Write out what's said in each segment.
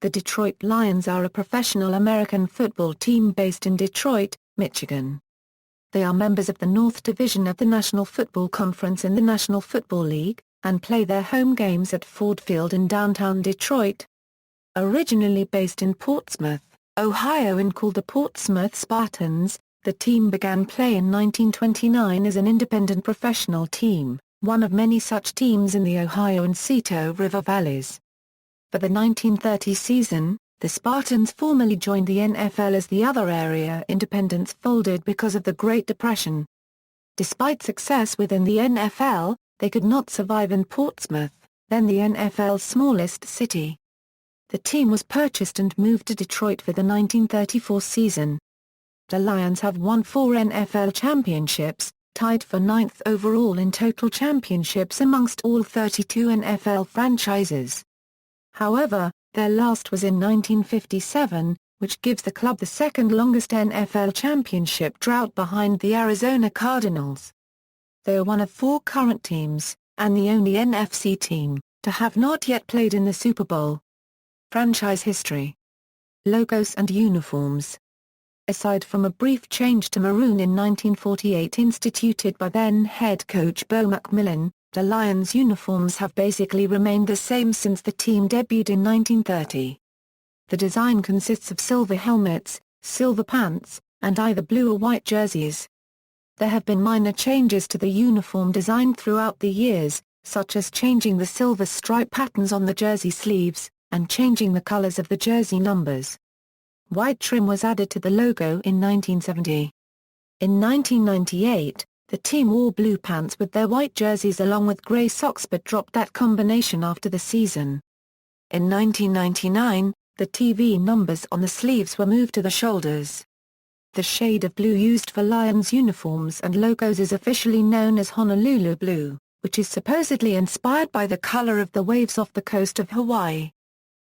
The Detroit Lions are a professional American football team based in Detroit, Michigan. They are members of the North Division of the National Football Conference in the National Football League, and play their home games at Ford Field in downtown Detroit. Originally based in Portsmouth, Ohio and called the Portsmouth Spartans, the team began play in 1929 as an independent professional team, one of many such teams in the Ohio and Scioto River valleys. For the 1930 season, the Spartans formally joined the NFL as the other area independents folded because of the Great Depression. Despite success within the NFL, they could not survive in Portsmouth, then the NFL's smallest city. The team was purchased and moved to Detroit for the 1934 season. The Lions have won 4 NFL championships, tied for 9th overall in total championships amongst all 32 NFL franchises. However, their last was in 1957, which gives the club the second longest NFL championship drought behind the Arizona Cardinals. They are one of 4 current teams, and the only NFC team, to have not yet played in the Super Bowl. Franchise history. Logos and uniforms. Aside from a brief change to maroon in 1948 instituted by then-head coach Bo McMillin, the Lions' uniforms have basically remained the same since the team debuted in 1930. The design consists of silver helmets, silver pants, and either blue or white jerseys. There have been minor changes to the uniform design throughout the years, such as changing the silver stripe patterns on the jersey sleeves, and changing the colors of the jersey numbers. White trim was added to the logo in 1970. In 1998, the team wore blue pants with their white jerseys along with gray socks but dropped that combination after the season. In 1999, the TV numbers on the sleeves were moved to the shoulders. The shade of blue used for Lions uniforms and logos is officially known as Honolulu blue, which is supposedly inspired by the color of the waves off the coast of Hawaii.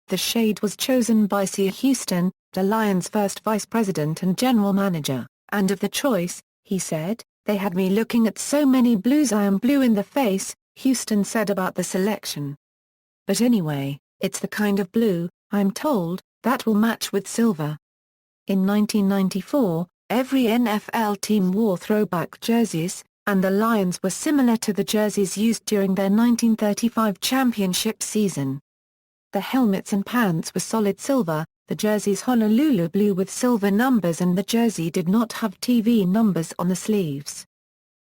The shade was chosen by C. Houston, the Lions' first vice president and general manager, and of the choice, he said, "They had me looking at so many blues I am blue in the face," Houston said about the selection. "But anyway, it's the kind of blue, I'm told, that will match with silver." In 1994, every NFL team wore throwback jerseys, and the Lions were similar to the jerseys used during their 1935 championship season. The helmets and pants were solid silver, the jersey's Honolulu blue with silver numbers, and the jersey did not have TV numbers on the sleeves.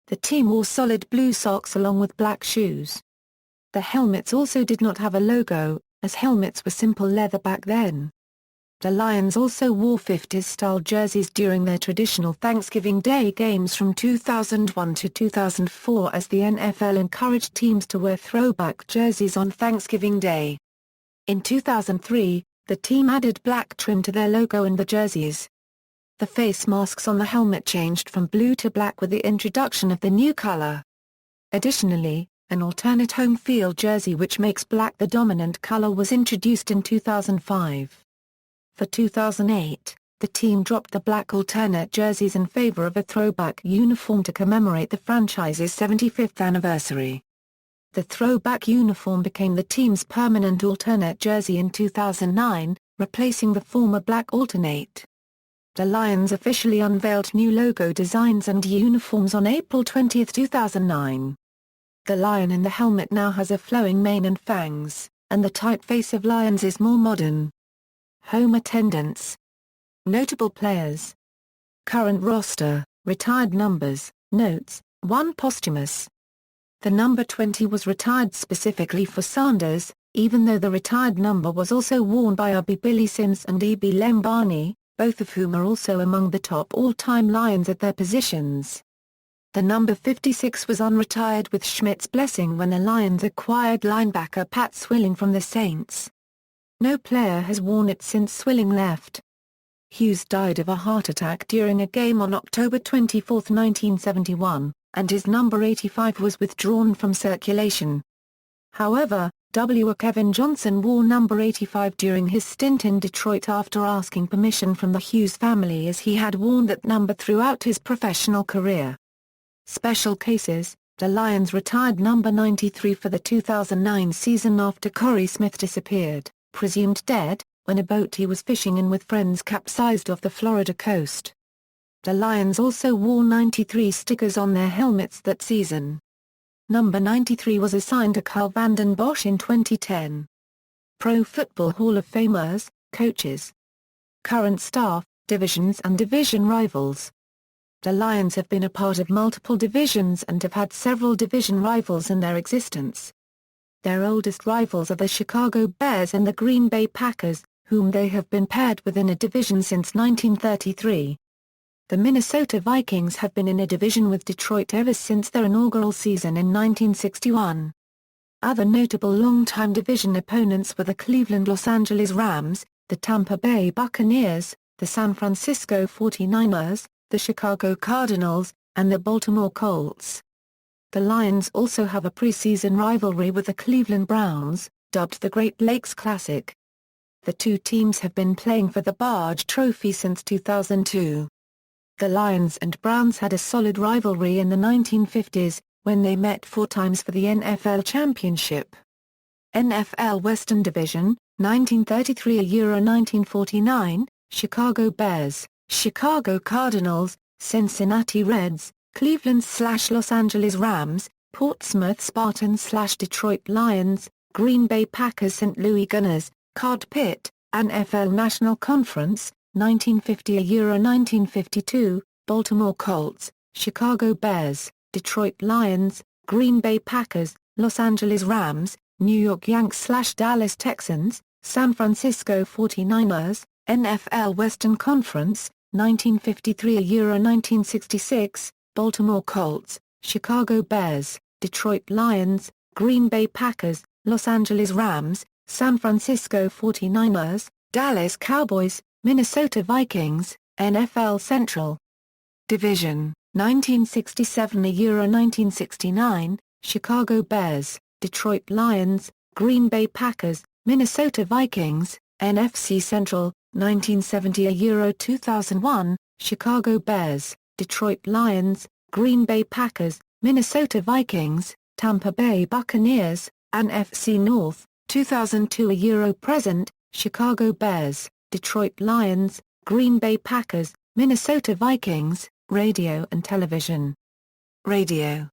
The team wore solid blue socks along with black shoes. The helmets also did not have a logo, as helmets were simple leather back then. The Lions also wore 50s-style jerseys during their traditional Thanksgiving Day games from 2001 to 2004 as the NFL encouraged teams to wear throwback jerseys on Thanksgiving Day. In 2003, the team added black trim to their logo and the jerseys. The face masks on the helmet changed from blue to black with the introduction of the new color. Additionally, an alternate home field jersey which makes black the dominant color was introduced in 2005. For 2008, the team dropped the black alternate jerseys in favor of a throwback uniform to commemorate the franchise's 75th anniversary. The throwback uniform became the team's permanent alternate jersey in 2009, replacing the former black alternate. The Lions officially unveiled new logo designs and uniforms on April 20, 2009. The lion in the helmet now has a flowing mane and fangs, and the typeface of lions is more modern. Home attendance. Notable players. Current roster, retired numbers, notes, 1 posthumous. The number 20 was retired specifically for Sanders, even though the retired number was also worn by R.B. Billy Sims and E.B. Lem Barney, both of whom are also among the top all-time Lions at their positions. The number 56 was unretired with Schmidt's blessing when the Lions acquired linebacker Pat Swilling from the Saints. No player has worn it since Swilling left. Hughes died of a heart attack during a game on October 24, 1971. And his number 85 was withdrawn from circulation. However, Kevin Johnson wore number 85 during his stint in Detroit after asking permission from the Hughes family, as he had worn that number throughout his professional career. Special cases. The Lions retired number 93 for the 2009 season after Corey Smith disappeared, presumed dead, when a boat he was fishing in with friends capsized off the Florida coast. The Lions also wore 93 stickers on their helmets that season. Number 93 was assigned to Carl Vanden Bosch in 2010. Pro Football Hall of Famers, coaches. Current staff, divisions and division rivals. The Lions have been a part of multiple divisions and have had several division rivals in their existence. Their oldest rivals are the Chicago Bears and the Green Bay Packers, whom they have been paired with in a division since 1933. The Minnesota Vikings have been in a division with Detroit ever since their inaugural season in 1961. Other notable longtime division opponents were the Cleveland Los Angeles Rams, the Tampa Bay Buccaneers, the San Francisco 49ers, the Chicago Cardinals, and the Baltimore Colts. The Lions also have a preseason rivalry with the Cleveland Browns, dubbed the Great Lakes Classic. The two teams have been playing for the Barge Trophy since 2002. The Lions and Browns had a solid rivalry in the 1950s, when they met 4 times for the NFL Championship. NFL Western Division, 1933 Euro 1949, Chicago Bears, Chicago Cardinals, Cincinnati Reds, Cleveland/Los Angeles Rams, Portsmouth Spartans/Detroit Lions, Green Bay Packers, St. Louis Gunners, Card Pit, NFL National Conference, 1950 Euro 1952, Baltimore Colts, Chicago Bears, Detroit Lions, Green Bay Packers, Los Angeles Rams, New York Yanks/Dallas Texans, San Francisco 49ers, NFL Western Conference, 1953 Euro 1966, Baltimore Colts, Chicago Bears, Detroit Lions, Green Bay Packers, Los Angeles Rams, San Francisco 49ers, Dallas Cowboys, Minnesota Vikings, NFL Central Division, 1967 Euro 1969, Chicago Bears, Detroit Lions, Green Bay Packers, Minnesota Vikings, NFC Central, 1970 Euro 2001, Chicago Bears, Detroit Lions, Green Bay Packers, Minnesota Vikings, Tampa Bay Buccaneers, NFC North, 2002 Euro present, Chicago Bears, Detroit Lions, Green Bay Packers, Minnesota Vikings, radio and television. Radio.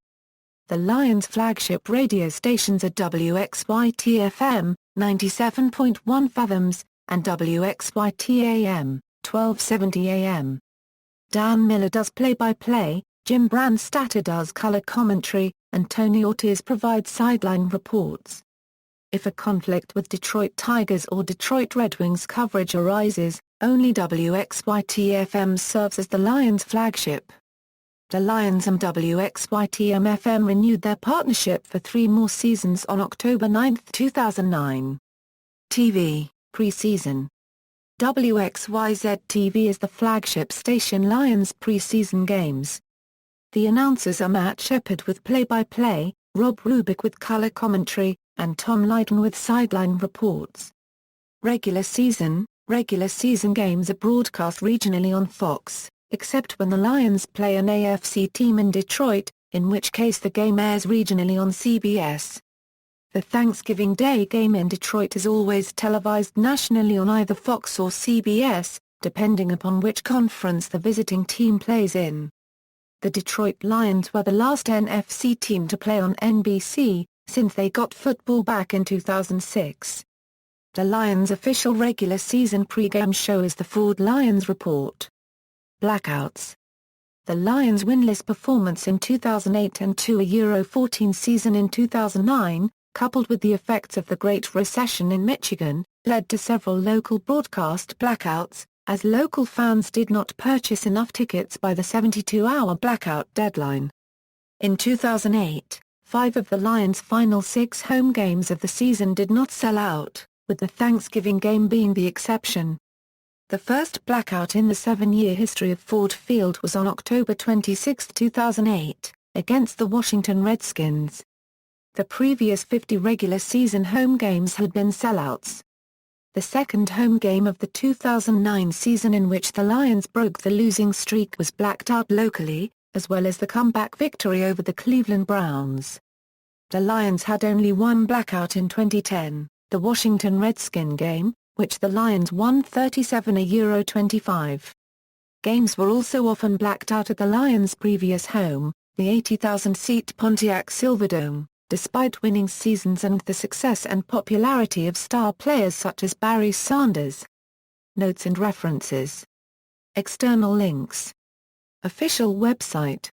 The Lions' flagship radio stations are WXYT-FM, 97.1 fathoms, and WXYT-AM, 1270 AM. Dan Miller does play-by-play, Jim Brandstatter does color commentary, and Tony Ortiz provides sideline reports. If a conflict with Detroit Tigers or Detroit Red Wings coverage arises, only WXYT-FM serves as the Lions' flagship. The Lions and WXYT-FM renewed their partnership for 3 more seasons on October 9, 2009. TV, preseason. WXYZ-TV is the flagship station Lions preseason games. The announcers are Matt Shepard with play-by-play, Rob Rubik with color commentary, and Tom Lydon with sideline reports. Regular season games are broadcast regionally on Fox, except when the Lions play an AFC team in Detroit, in which case the game airs regionally on CBS. The Thanksgiving Day game in Detroit is always televised nationally on either Fox or CBS, depending upon which conference the visiting team plays in. The Detroit Lions were the last NFC team to play on NBC, since they got football back in 2006. The Lions' official regular season pregame show is the Ford Lions Report. Blackouts. The Lions' winless performance in 2008 and a Euro 14 season in 2009, coupled with the effects of the Great Recession in Michigan, led to several local broadcast blackouts, as local fans did not purchase enough tickets by the 72-hour blackout deadline. In 2008, 5 of the Lions' final 6 home games of the season did not sell out, with the Thanksgiving game being the exception. The first blackout in the 7-year history of Ford Field was on October 26, 2008, against the Washington Redskins. The previous 50 regular season home games had been sellouts. The second home game of the 2009 season in which the Lions broke the losing streak was blacked out locally, as well as the comeback victory over the Cleveland Browns. The Lions had only one blackout in 2010, the Washington Redskin game, which the Lions won 37-25. Games were also often blacked out at the Lions' previous home, the 80,000-seat Pontiac Silverdome, despite winning seasons and the success and popularity of star players such as Barry Sanders. Notes and references. External links. Official website.